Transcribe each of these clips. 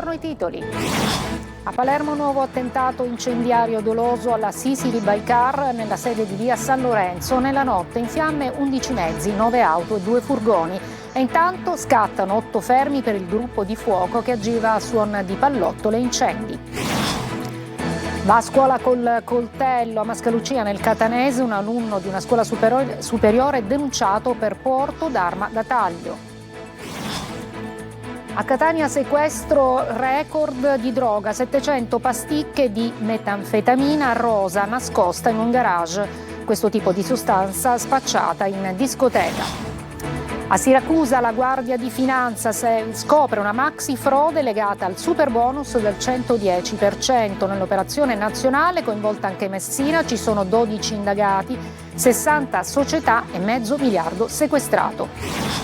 buongiorno i titoli. A Palermo nuovo attentato incendiario doloso alla Sicily by Car nella sede di via San Lorenzo. Nella notte in fiamme 11 mezzi, 9 auto e 2 furgoni. E intanto scattano 8 fermi per il gruppo di fuoco che agiva a suon di pallottole e incendi. Va a scuola col coltello a Mascalucia nel Catanese, un alunno di una scuola superiore denunciato per porto d'arma da taglio. A Catania sequestro record di droga, 700 pasticche di metanfetamina rosa nascosta in un garage. Questo tipo di sostanza spacciata in discoteca. A Siracusa la Guardia di Finanza scopre una maxi frode legata al superbonus del 110%. Nell'operazione nazionale, coinvolta anche Messina, ci sono 12 indagati, 60 società e $500 milioni sequestrato.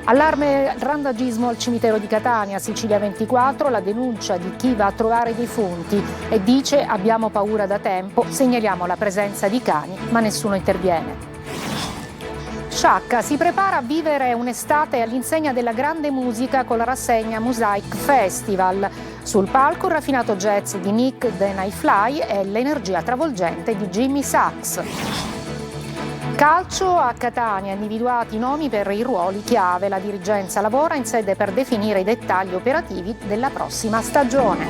Allarme randagismo al cimitero di Catania, Sicilia 24, la denuncia di chi va a trovare i defunti e dice abbiamo paura da tempo, segnaliamo la presenza di cani ma nessuno interviene. Sciacca si prepara a vivere un'estate all'insegna della grande musica con la rassegna Mosaic Festival. Sul palco il raffinato jazz di Nick The Nightfly e l'energia travolgente di Jimmy Sachs. Calcio a Catania, individuati i nomi per i ruoli chiave. La dirigenza lavora in sede per definire i dettagli operativi della prossima stagione.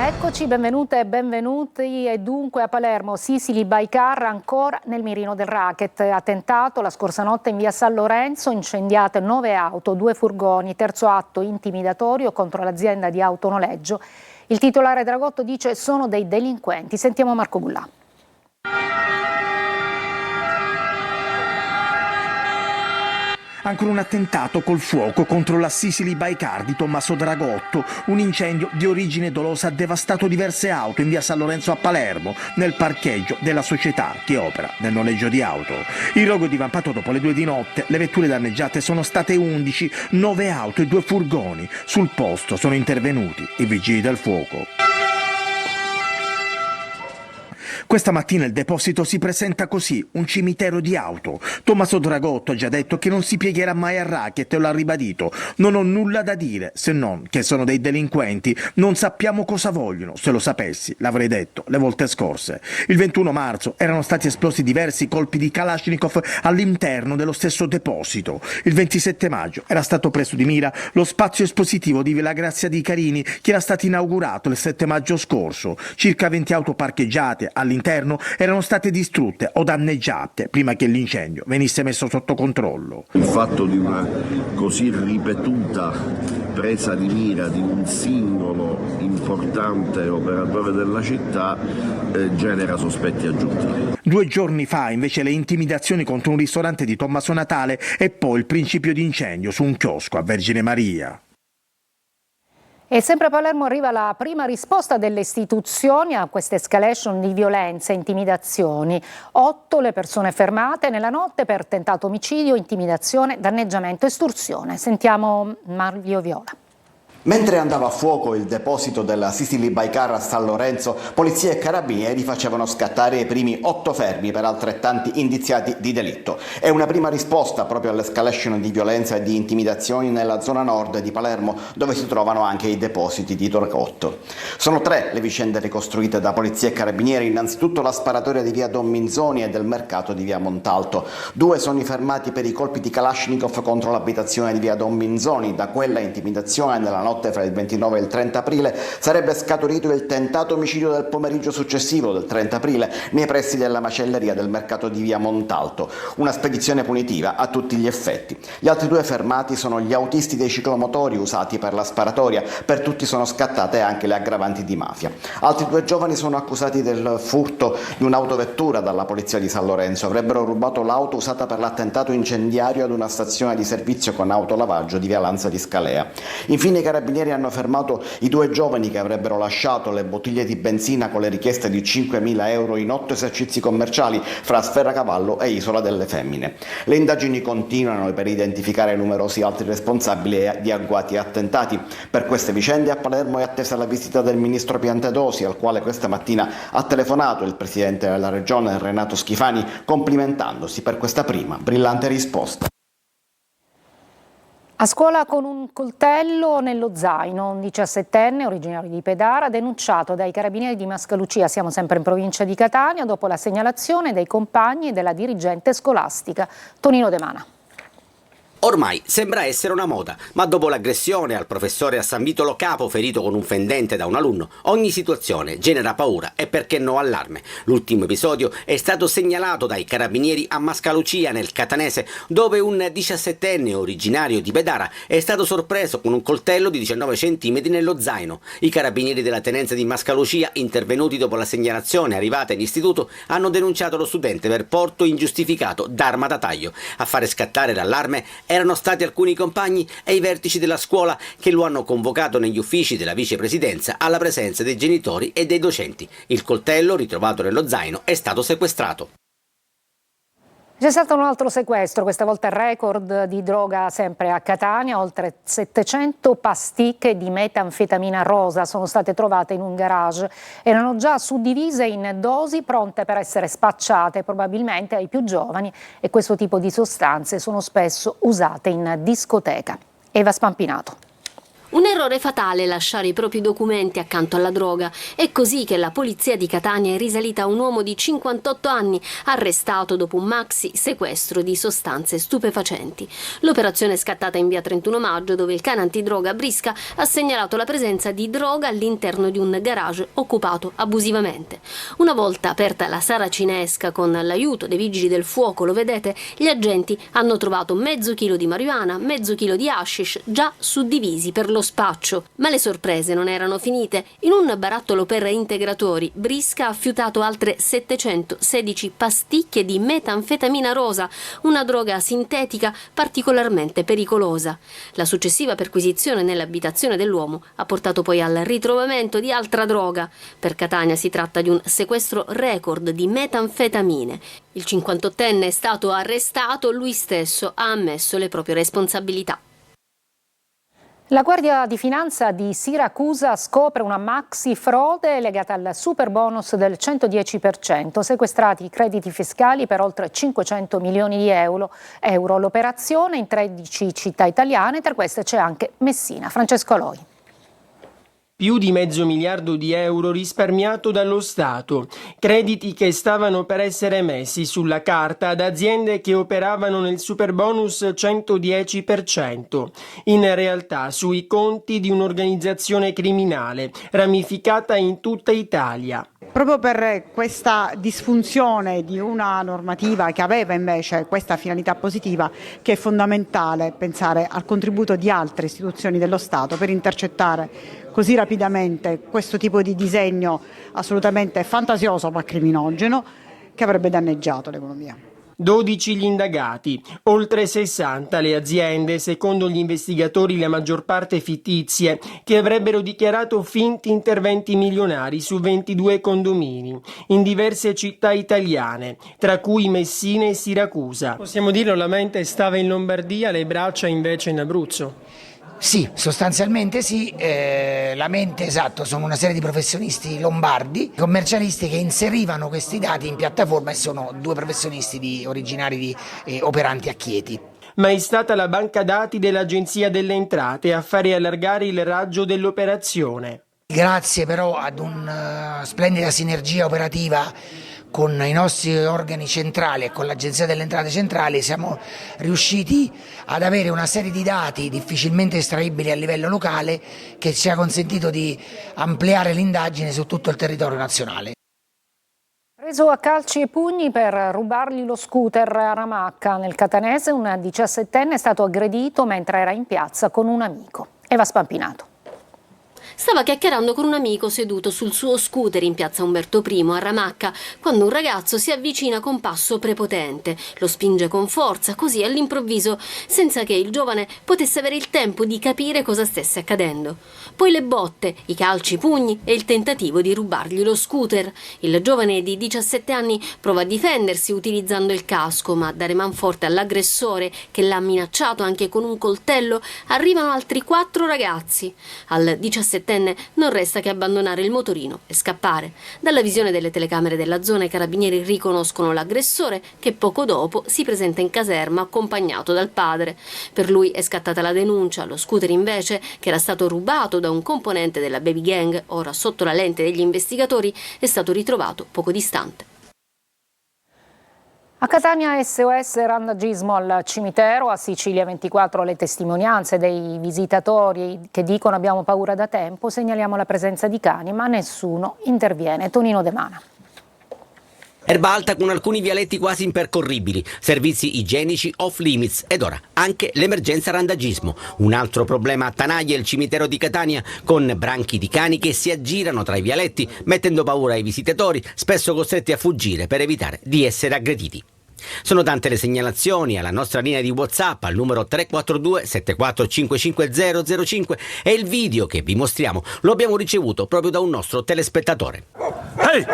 Eccoci, benvenute e benvenuti. E dunque a Palermo, Sicily by Car ancora nel mirino del racket. Attentato la scorsa notte in via San Lorenzo, incendiate 9 auto, 2 furgoni, terzo atto intimidatorio contro l'azienda di autonoleggio. Il titolare Dragotto dice sono dei delinquenti. Sentiamo Marco Bullà. Ancora un attentato col fuoco contro la Sicily by Car di Tommaso Dragotto. Un incendio di origine dolosa ha devastato diverse auto in via San Lorenzo a Palermo, nel parcheggio della società che opera nel noleggio di auto. Il rogo è divampato dopo le 2 di notte. Le vetture danneggiate sono state 11, 9 auto e 2 furgoni. Sul posto sono intervenuti i vigili del fuoco. Questa mattina il deposito si presenta così, un cimitero di auto. Tommaso Dragotto ha già detto che non si piegherà mai al racket e lo ha ribadito. Non ho nulla da dire, se non che sono dei delinquenti. Non sappiamo cosa vogliono. Se lo sapessi, l'avrei detto le volte scorse. Il 21 marzo erano stati esplosi diversi colpi di Kalashnikov all'interno dello stesso deposito. Il 27 maggio era stato preso di mira lo spazio espositivo di Villa Grazia di Carini, che era stato inaugurato il 7 maggio scorso. Circa 20 auto parcheggiate all'interno erano state distrutte o danneggiate prima che l'incendio venisse messo sotto controllo. Il fatto di una così ripetuta presa di mira di un singolo importante operatore della città genera sospetti aggiuntivi. 2 giorni fa invece le intimidazioni contro un ristorante di Tommaso Natale e poi il principio di incendio su un chiosco a Vergine Maria. E sempre a Palermo arriva la prima risposta delle istituzioni a questa escalation di violenza e intimidazioni. 8 le persone fermate nella notte per tentato omicidio, intimidazione, danneggiamento e estorsione. Sentiamo Mario Viola. Mentre andava a fuoco il deposito della Sicily by Car a San Lorenzo, polizia e carabinieri facevano scattare i primi 8 fermi per altrettanti indiziati di delitto. È una prima risposta proprio all'escalation di violenza e di intimidazioni nella zona nord di Palermo, dove si trovano anche i depositi di Dragotto. Sono 3 le vicende ricostruite da polizia e carabinieri, innanzitutto la sparatoria di via Don Minzoni e del mercato di via Montalto. 2 sono i fermati per i colpi di Kalashnikov contro l'abitazione di via Don Minzoni. Da quella intimidazione nella notte fra il 29 e il 30 aprile sarebbe scaturito il tentato omicidio del pomeriggio successivo del 30 aprile nei pressi della macelleria del mercato di via Montalto, una spedizione punitiva a tutti gli effetti. Gli altri 2 fermati sono gli autisti dei ciclomotori usati per la sparatoria, per tutti sono scattate anche le aggravanti di mafia. Altri 2 giovani sono accusati del furto di un'autovettura dalla polizia di San Lorenzo, avrebbero rubato l'auto usata per l'attentato incendiario ad una stazione di servizio con autolavaggio di via Lanza di Scalea. Infine i carabinieri hanno fermato i 2 giovani che avrebbero lasciato le bottiglie di benzina con le richieste di 5.000 euro in 8 esercizi commerciali fra Sferracavallo e Isola delle Femmine. Le indagini continuano per identificare numerosi altri responsabili di agguati e attentati. Per queste vicende a Palermo è attesa la visita del ministro Piantedosi, al quale questa mattina ha telefonato il presidente della regione Renato Schifani, complimentandosi per questa prima brillante risposta. A scuola con un coltello nello zaino, un 17enne originario di Pedara, denunciato dai carabinieri di Mascalucia, siamo sempre in provincia di Catania, dopo la segnalazione dei compagni e della dirigente scolastica. Tonino De Mana. Ormai sembra essere una moda, ma dopo l'aggressione al professore a San Vito Lo Capo ferito con un fendente da un alunno, ogni situazione genera paura e perché no allarme. L'ultimo episodio è stato segnalato dai carabinieri a Mascalucia nel Catanese, dove un 17enne originario di Pedara è stato sorpreso con un coltello di 19 cm nello zaino. I carabinieri della tenenza di Mascalucia, intervenuti dopo la segnalazione arrivata in istituto, hanno denunciato lo studente per porto ingiustificato d'arma da taglio. A fare scattare l'allarme erano stati alcuni compagni e i vertici della scuola che lo hanno convocato negli uffici della vicepresidenza alla presenza dei genitori e dei docenti. Il coltello, ritrovato nello zaino, è stato sequestrato. C'è stato un altro sequestro, questa volta record di droga sempre a Catania, oltre 700 pasticche di metanfetamina rosa sono state trovate in un garage. Erano già suddivise in dosi pronte per essere spacciate probabilmente ai più giovani e questo tipo di sostanze sono spesso usate in discoteca. Eva Spampinato. Un errore fatale lasciare i propri documenti accanto alla droga. È così che la polizia di Catania è risalita a un uomo di 58 anni arrestato dopo un maxi sequestro di sostanze stupefacenti. L'operazione è scattata in via 31 maggio dove il cane antidroga Brisca ha segnalato la presenza di droga all'interno di un garage occupato abusivamente. Una volta aperta la saracinesca con l'aiuto dei vigili del fuoco, lo vedete, gli agenti hanno trovato mezzo chilo di marijuana, mezzo chilo di hashish già suddivisi per lo spaccio. Ma le sorprese non erano finite. In un barattolo per integratori, Brisca ha fiutato altre 716 pasticche di metanfetamina rosa, una droga sintetica particolarmente pericolosa. La successiva perquisizione nell'abitazione dell'uomo ha portato poi al ritrovamento di altra droga. Per Catania si tratta di un sequestro record di metanfetamine. Il 58enne è stato arrestato, lui stesso ha ammesso le proprie responsabilità. La Guardia di Finanza di Siracusa scopre una maxi frode legata al super bonus del 110%, sequestrati crediti fiscali per oltre 500 milioni di euro. L'operazione in 13 città italiane, tra queste c'è anche Messina. Francesco Aloi. Più di $500 milioni risparmiato dallo Stato, crediti che stavano per essere messi sulla carta ad aziende che operavano nel superbonus 110%, in realtà sui conti di un'organizzazione criminale ramificata in tutta Italia. Proprio per questa disfunzione di una normativa che aveva invece questa finalità positiva, che è fondamentale pensare al contributo di altre istituzioni dello Stato per intercettare così rapidamente questo tipo di disegno assolutamente fantasioso ma criminogeno che avrebbe danneggiato l'economia. 12 gli indagati, oltre 60 le aziende, secondo gli investigatori la maggior parte fittizie, che avrebbero dichiarato finti interventi milionari su 22 condomini, in diverse città italiane, tra cui Messina e Siracusa. Possiamo dirlo, la mente stava in Lombardia, le braccia invece in Abruzzo. Sì, sostanzialmente sì, la mente, esatto, sono una serie di professionisti lombardi, commercialisti che inserivano questi dati in piattaforma e sono due professionisti originari operanti a Chieti. Ma è stata la banca dati dell'Agenzia delle Entrate a fare allargare il raggio dell'operazione. Grazie però ad una splendida sinergia operativa con i nostri organi centrali e con l'Agenzia delle Entrate centrali siamo riusciti ad avere una serie di dati difficilmente estraibili a livello locale che ci ha consentito di ampliare l'indagine su tutto il territorio nazionale. Preso a calci e pugni per rubargli lo scooter a Ramacca, nel Catanese, un 17enne è stato aggredito mentre era in piazza con un amico. Eva Spampinato. Stava chiacchierando con un amico seduto sul suo scooter in piazza Umberto I a Ramacca, quando un ragazzo si avvicina con passo prepotente. Lo spinge con forza, così all'improvviso, senza che il giovane potesse avere il tempo di capire cosa stesse accadendo. Poi le botte, i calci i pugni e il tentativo di rubargli lo scooter. Il giovane di 17 anni prova a difendersi utilizzando il casco, ma a dare manforte all'aggressore, che l'ha minacciato anche con un coltello, arrivano altri 4 ragazzi. Al 17 17enne non resta che abbandonare il motorino e scappare. Dalla visione delle telecamere della zona i carabinieri riconoscono l'aggressore, che poco dopo si presenta in caserma accompagnato dal padre. Per lui è scattata la denuncia. Lo scooter invece, che era stato rubato da un componente della baby gang, ora sotto la lente degli investigatori, è stato ritrovato poco distante. A Catania SOS randagismo al cimitero, a Sicilia 24 le testimonianze dei visitatori che dicono abbiamo paura da tempo, segnaliamo la presenza di cani ma nessuno interviene. Tonino De Mana. Erba alta con alcuni vialetti quasi impercorribili, servizi igienici off limits ed ora anche l'emergenza randagismo. Un altro problema a Tanaglia è il cimitero di Catania, con branchi di cani che si aggirano tra i vialetti mettendo paura ai visitatori, spesso costretti a fuggire per evitare di essere aggrediti. Sono tante le segnalazioni alla nostra linea di WhatsApp al numero 342 7455005 e il video che vi mostriamo lo abbiamo ricevuto proprio da un nostro telespettatore. Ehi!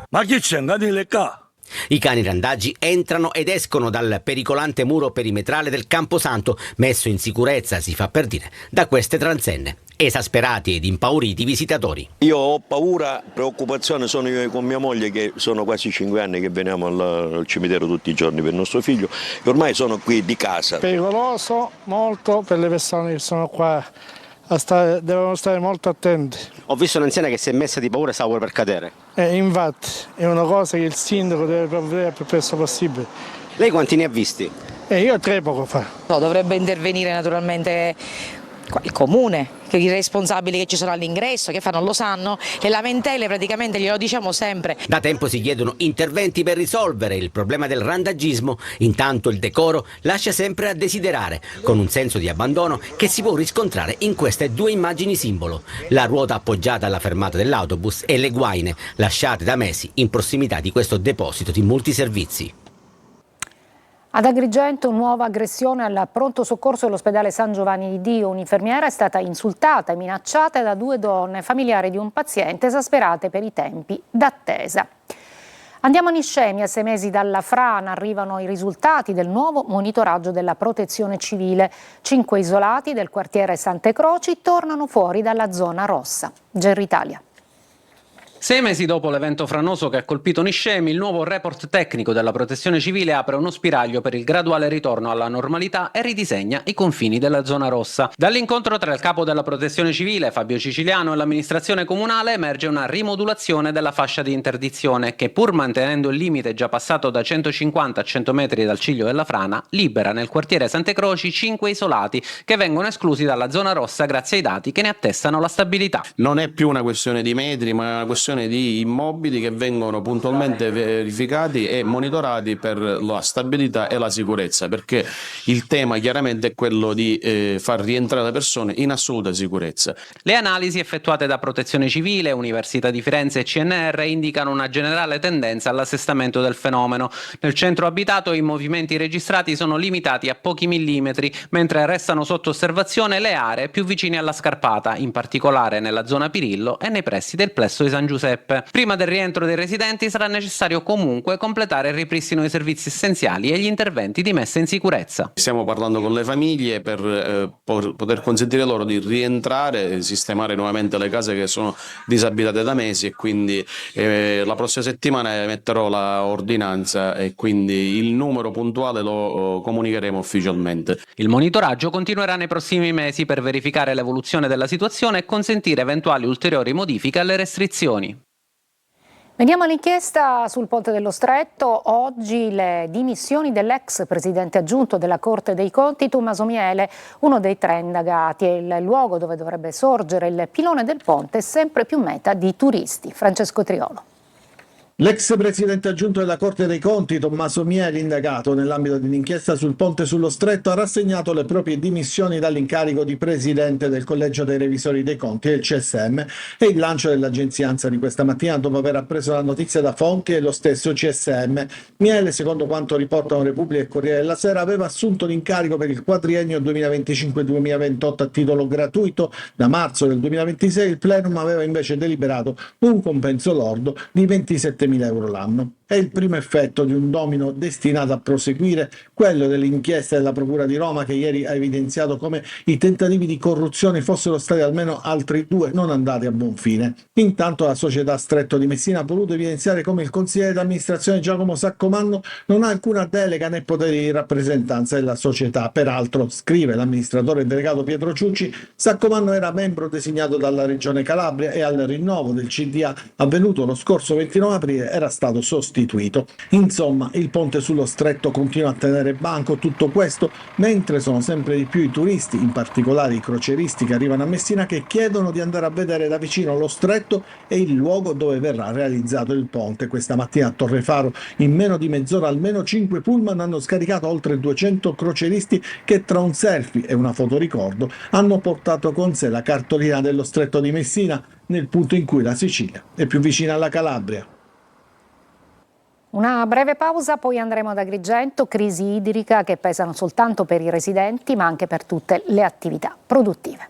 Ma chi c'è? Andate qua? I cani randaggi entrano ed escono dal pericolante muro perimetrale del Camposanto, messo in sicurezza, si fa per dire, da queste transenne. Esasperati ed impauriti visitatori. Io ho paura, preoccupazione, sono io con mia moglie che sono quasi 5 anni che veniamo al cimitero tutti i giorni per il nostro figlio e ormai sono qui di casa. Pericoloso molto per le persone che sono qua, devono stare molto attenti. Ho visto un'anziana che si è messa di paura e stava pure per cadere. Infatti è una cosa che il sindaco deve provvedere il più presto possibile. Lei quanti ne ha visti? Io 3 poco fa. No, dovrebbe intervenire naturalmente il comune, che i responsabili che ci sono all'ingresso, che non lo sanno, le lamentele praticamente glielo diciamo sempre. Da tempo si chiedono interventi per risolvere il problema del randagismo, intanto il decoro lascia sempre a desiderare, con un senso di abbandono che si può riscontrare in queste due immagini simbolo, la ruota appoggiata alla fermata dell'autobus e le guaine lasciate da mesi in prossimità di questo deposito di multiservizi. Ad Agrigento nuova aggressione al pronto soccorso dell'ospedale San Giovanni di Dio. Un'infermiera è stata insultata e minacciata da 2 donne, familiari di un paziente, esasperate per i tempi d'attesa. Andiamo a Niscemi, a 6 mesi dalla frana arrivano i risultati del nuovo monitoraggio della Protezione Civile. 5 isolati del quartiere Sante Croci tornano fuori dalla zona rossa. Gerri Italia. 6 mesi dopo l'evento franoso che ha colpito Niscemi, il nuovo report tecnico della Protezione Civile apre uno spiraglio per il graduale ritorno alla normalità e ridisegna i confini della zona rossa. Dall'incontro tra il capo della Protezione Civile, Fabio Siciliano, e l'amministrazione comunale emerge una rimodulazione della fascia di interdizione che, pur mantenendo il limite già passato da 150 a 100 metri dal ciglio della frana, libera nel quartiere Sante Croci 5 isolati che vengono esclusi dalla zona rossa grazie ai dati che ne attestano la stabilità. Non è più una questione di metri, ma è una questione di immobili che vengono puntualmente verificati e monitorati per la stabilità e la sicurezza, perché il tema chiaramente è quello di far rientrare le persone in assoluta sicurezza. Le analisi effettuate da Protezione Civile, Università di Firenze e CNR indicano una generale tendenza all'assestamento del fenomeno. Nel centro abitato i movimenti registrati sono limitati a pochi millimetri, mentre restano sotto osservazione le aree più vicine alla scarpata, in particolare nella zona Pirillo e nei pressi del plesso di San Giuseppe. Prima del rientro dei residenti sarà necessario comunque completare il ripristino dei servizi essenziali e gli interventi di messa in sicurezza. Stiamo parlando con le famiglie per poter consentire loro di rientrare, sistemare nuovamente le case che sono disabitate da mesi e quindi la prossima settimana emetterò la ordinanza e quindi il numero puntuale lo comunicheremo ufficialmente. Il monitoraggio continuerà nei prossimi mesi per verificare l'evoluzione della situazione e consentire eventuali ulteriori modifiche alle restrizioni. Veniamo all'inchiesta sul Ponte dello Stretto. Oggi le dimissioni dell'ex presidente aggiunto della Corte dei Conti, Tommaso Miele, uno dei 3 indagati. È il luogo dove dovrebbe sorgere il pilone del ponte è sempre più meta di turisti. Francesco Triolo. L'ex presidente aggiunto della Corte dei Conti, Tommaso Miele, indagato nell'ambito dell'inchiesta sul Ponte sullo Stretto, ha rassegnato le proprie dimissioni dall'incarico di presidente del Collegio dei Revisori dei Conti del CSM e il lancio dell'agenzia ANSA di questa mattina dopo aver appreso la notizia da fonti e lo stesso CSM. Miele, secondo quanto riportano Repubblica e Corriere della Sera, aveva assunto l'incarico per il quadriennio 2025-2028 a titolo gratuito. Da marzo del 2026 il plenum aveva invece deliberato un compenso lordo di 27.000 euro l'anno. è il primo effetto di un domino destinato a proseguire, quello dell'inchiesta della Procura di Roma che ieri ha evidenziato come i tentativi di corruzione fossero stati almeno altri 2 non andati a buon fine. Intanto la società Stretto di Messina ha voluto evidenziare come il consigliere d'amministrazione Giacomo Saccomanno non ha alcuna delega né poteri di rappresentanza della società. Peraltro, scrive l'amministratore delegato Pietro Ciucci, Saccomanno era membro designato dalla Regione Calabria e al rinnovo del CDA avvenuto lo scorso 29 aprile era stato sostituito. Insomma, il ponte sullo Stretto continua a tenere banco, tutto questo mentre sono sempre di più i turisti, in particolare i crocieristi che arrivano a Messina, che chiedono di andare a vedere da vicino lo Stretto e il luogo dove verrà realizzato il ponte. Questa mattina a Torrefaro, in meno di mezz'ora, almeno 5 pullman hanno scaricato oltre 200 crocieristi che tra un selfie e una fotoricordo hanno portato con sé la cartolina dello Stretto di Messina nel punto in cui la Sicilia è più vicina alla Calabria. Una breve pausa, poi andremo ad Agrigento, crisi idrica che pesa non soltanto per i residenti ma anche per tutte le attività produttive.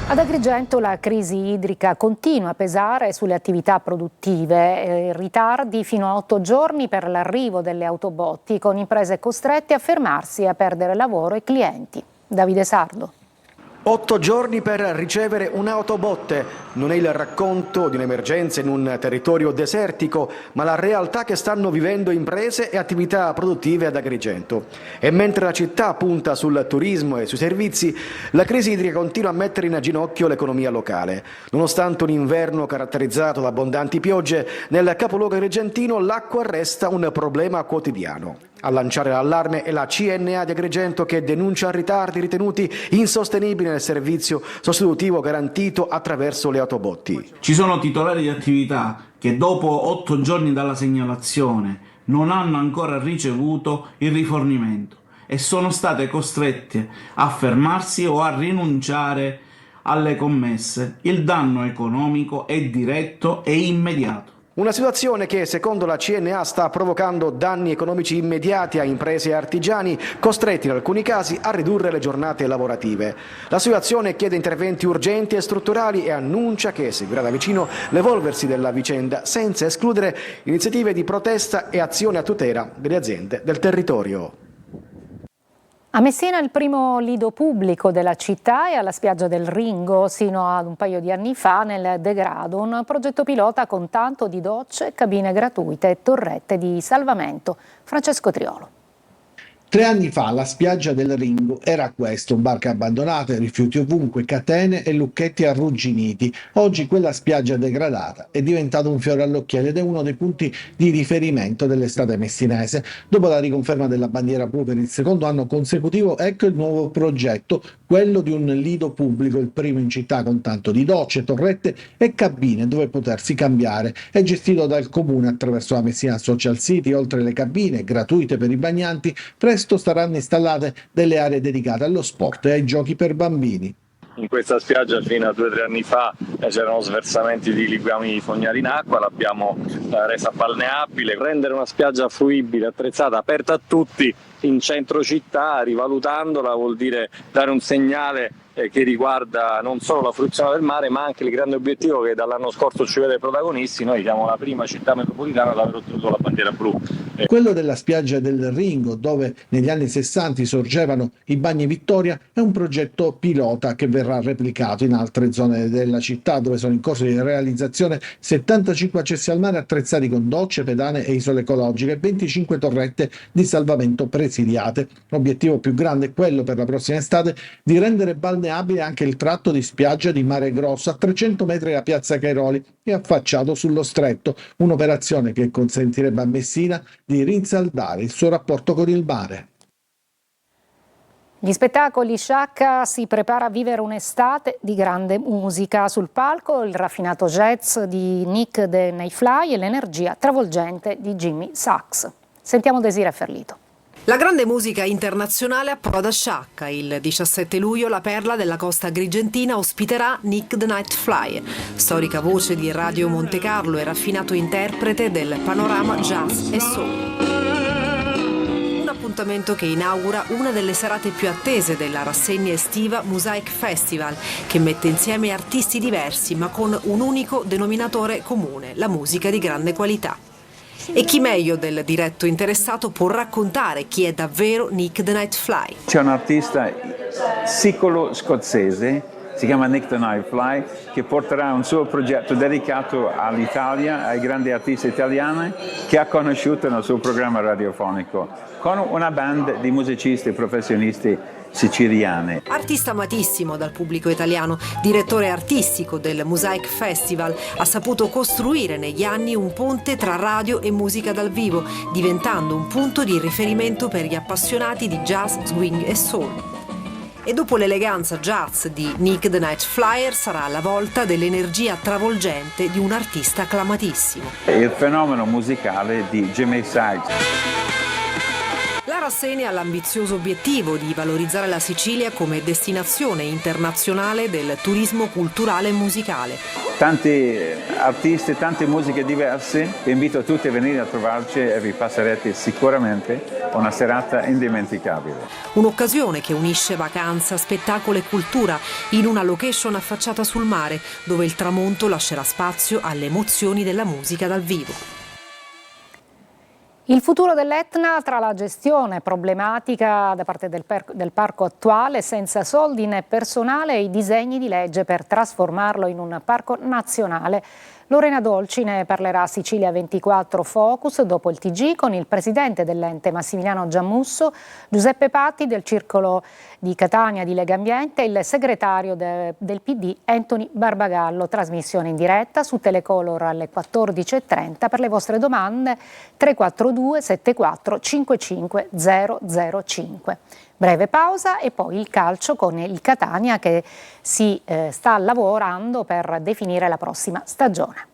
Ad Agrigento la crisi idrica continua a pesare sulle attività produttive, ritardi fino a 8 giorni per l'arrivo delle autobotti, con imprese costrette a fermarsi e a perdere lavoro e clienti. Davide Sardo. 8 giorni per ricevere un'autobotte. Non è il racconto di un'emergenza in un territorio desertico, ma la realtà che stanno vivendo imprese e attività produttive ad Agrigento. E mentre la città punta sul turismo e sui servizi, la crisi idrica continua a mettere in ginocchio l'economia locale. Nonostante un inverno caratterizzato da abbondanti piogge, nel capoluogo agrigentino l'acqua resta un problema quotidiano. A lanciare l'allarme è la CNA di Agrigento, che denuncia ritardi ritenuti insostenibili nel servizio sostitutivo garantito attraverso le autobotti. Ci sono titolari di attività che dopo 8 giorni dalla segnalazione non hanno ancora ricevuto il rifornimento e sono state costrette a fermarsi o a rinunciare alle commesse. Il danno economico è diretto e immediato. Una situazione che, secondo la CNA, sta provocando danni economici immediati a imprese e artigiani, costretti in alcuni casi a ridurre le giornate lavorative. La situazione chiede interventi urgenti e strutturali e annuncia che seguirà da vicino l'evolversi della vicenda, senza escludere iniziative di protesta e azione a tutela delle aziende del territorio. A Messina il primo lido pubblico della città è alla spiaggia del Ringo, sino ad un paio di anni fa nel Degrado, un progetto pilota con tanto di docce, cabine gratuite e torrette di salvamento. Francesco Triolo. 3 anni fa la spiaggia del Ringo era questo, barche abbandonate, rifiuti ovunque, catene e lucchetti arrugginiti. Oggi quella spiaggia degradata è diventata un fiore all'occhiello ed è uno dei punti di riferimento dell'estate messinese. Dopo la riconferma della bandiera blu per il secondo anno consecutivo, ecco il nuovo progetto, quello di un lido pubblico, il primo in città con tanto di docce, torrette e cabine dove potersi cambiare. È gestito dal comune attraverso la Messina Social City. Oltre alle cabine gratuite per i bagnanti, presto saranno installate delle aree dedicate allo sport e ai giochi per bambini. In questa spiaggia fino a 2 o 3 anni fa c'erano sversamenti di liquami fognari in acqua, l'abbiamo resa balneabile. Rendere una spiaggia fruibile, attrezzata, aperta a tutti in centro città, rivalutandola, vuol dire dare un segnale che riguarda non solo la fruizione del mare ma anche il grande obiettivo che dall'anno scorso ci vede protagonisti. Noi siamo la prima città metropolitana ad aver ottenuto la bandiera blu. Quello della spiaggia del Ringo, dove negli anni 60 sorgevano i bagni Vittoria, è un progetto pilota che verrà replicato in altre zone della città, dove sono in corso di realizzazione 75 accessi al mare attrezzati con docce, pedane e isole ecologiche, 25 torrette di salvamento presidiate. L'obiettivo più grande è quello per la prossima estate di rendere balneabile anche il tratto di spiaggia di Mare Grosso a 300 metri da Piazza Cairoli e affacciato sullo Stretto, un'operazione che consentirebbe a Messina di rinsaldare il suo rapporto con il mare. Gli spettacoli Sciacca si prepara a vivere un'estate di grande musica. Sul palco il raffinato jazz di Nick the Nightfly e l'energia travolgente di Jimmy Sachs. Sentiamo Desiree Ferlito. La grande musica internazionale approda a Sciacca. Il 17 luglio la perla della costa agrigentina ospiterà Nick the Nightfly, storica voce di Radio Monte Carlo e raffinato interprete del panorama jazz e soul. Un appuntamento che inaugura una delle serate più attese della rassegna estiva Mosaic Festival, che mette insieme artisti diversi ma con un unico denominatore comune, la musica di grande qualità. E chi meglio del diretto interessato può raccontare chi è davvero Nick the Nightfly. C'è un artista sicilo-scozzese, si chiama Nick the Nightfly, che porterà un suo progetto dedicato all'Italia, ai grandi artisti italiani che ha conosciuto nel suo programma radiofonico, con una band di musicisti professionisti siciliani. Artista amatissimo dal pubblico italiano, direttore artistico del Mosaic Festival, ha saputo costruire negli anni un ponte tra radio e musica dal vivo, diventando un punto di riferimento per gli appassionati di jazz, swing e soul. E dopo l'eleganza jazz di Nick the Night Flyer sarà la volta dell'energia travolgente di un artista acclamatissimo. Il fenomeno musicale di Jimmy Sykes. La rassegna ha l'ambizioso obiettivo di valorizzare la Sicilia come destinazione internazionale del turismo culturale e musicale. Tanti artisti, tante musiche diverse, vi invito tutti a venire a trovarci e vi passerete sicuramente una serata indimenticabile. Un'occasione che unisce vacanza, spettacolo e cultura in una location affacciata sul mare, dove il tramonto lascerà spazio alle emozioni della musica dal vivo. Il futuro dell'Etna tra la gestione problematica da parte del parco attuale, senza soldi né personale, e i disegni di legge per trasformarlo in un parco nazionale. Lorena Dolci ne parlerà a Sicilia 24 Focus dopo il TG con il presidente dell'ente Massimiliano Giammusso, Giuseppe Patti del Circolo di Catania di Lega Ambiente e il segretario del PD Anthony Barbagallo. Trasmissione in diretta su Telecolor alle 14.30. Per le vostre domande 342 74 55 005. Breve pausa e poi il calcio con il Catania che si sta lavorando per definire la prossima stagione.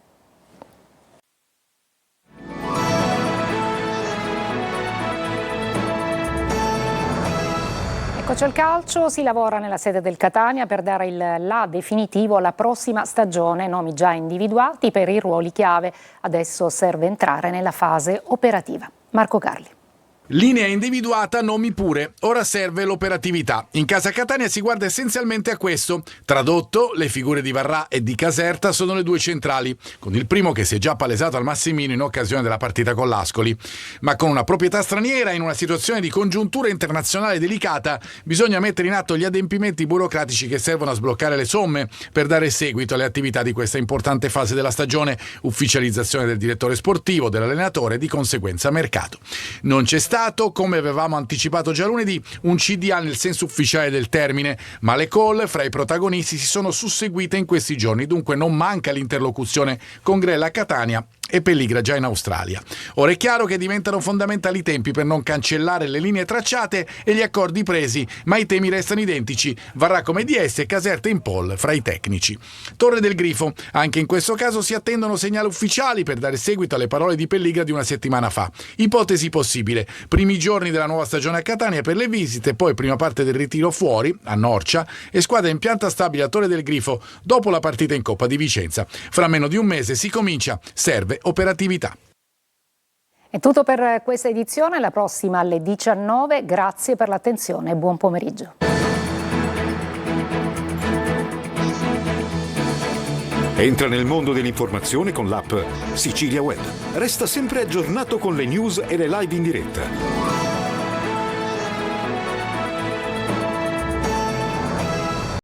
Eccoci al calcio, si lavora nella sede del Catania per dare il là definitivo alla prossima stagione, nomi già individuati per i ruoli chiave. Adesso serve entrare nella fase operativa. Marco Carli. Linea individuata, nomi pure. Ora serve l'operatività. In casa Catania si guarda essenzialmente a questo. Tradotto, le figure di Varrà e di Caserta sono le due centrali, con il primo che si è già palesato al Massimino in occasione della partita con l'Ascoli. Ma con una proprietà straniera, in una situazione di congiuntura internazionale delicata, bisogna mettere in atto gli adempimenti burocratici che servono a sbloccare le somme per dare seguito alle attività di questa importante fase della stagione, ufficializzazione del direttore sportivo, dell'allenatore e di conseguenza mercato. Non c'è stato, come avevamo anticipato già lunedì, un CDA nel senso ufficiale del termine, ma le call fra i protagonisti si sono susseguite in questi giorni, dunque non manca l'interlocuzione con Grella a Catania e Pelligra già in Australia. Ora è chiaro che diventano fondamentali i tempi per non cancellare le linee tracciate e gli accordi presi, ma i temi restano identici. Varrà come DS e Caserta in pole fra i tecnici. Torre del Grifo. Anche in questo caso si attendono segnali ufficiali per dare seguito alle parole di Pelligra di una settimana fa. Ipotesi possibile: primi giorni della nuova stagione a Catania per le visite, poi prima parte del ritiro fuori, a Norcia, e squadra in pianta stabile a Torre del Grifo dopo la partita in Coppa di Vicenza. Fra meno di un mese si comincia, serve operatività. È tutto per questa edizione, la prossima alle 19. Grazie per l'attenzione e buon pomeriggio. Entra nel mondo dell'informazione con l'app Sicilia Web. Resta sempre aggiornato con le news e le live in diretta.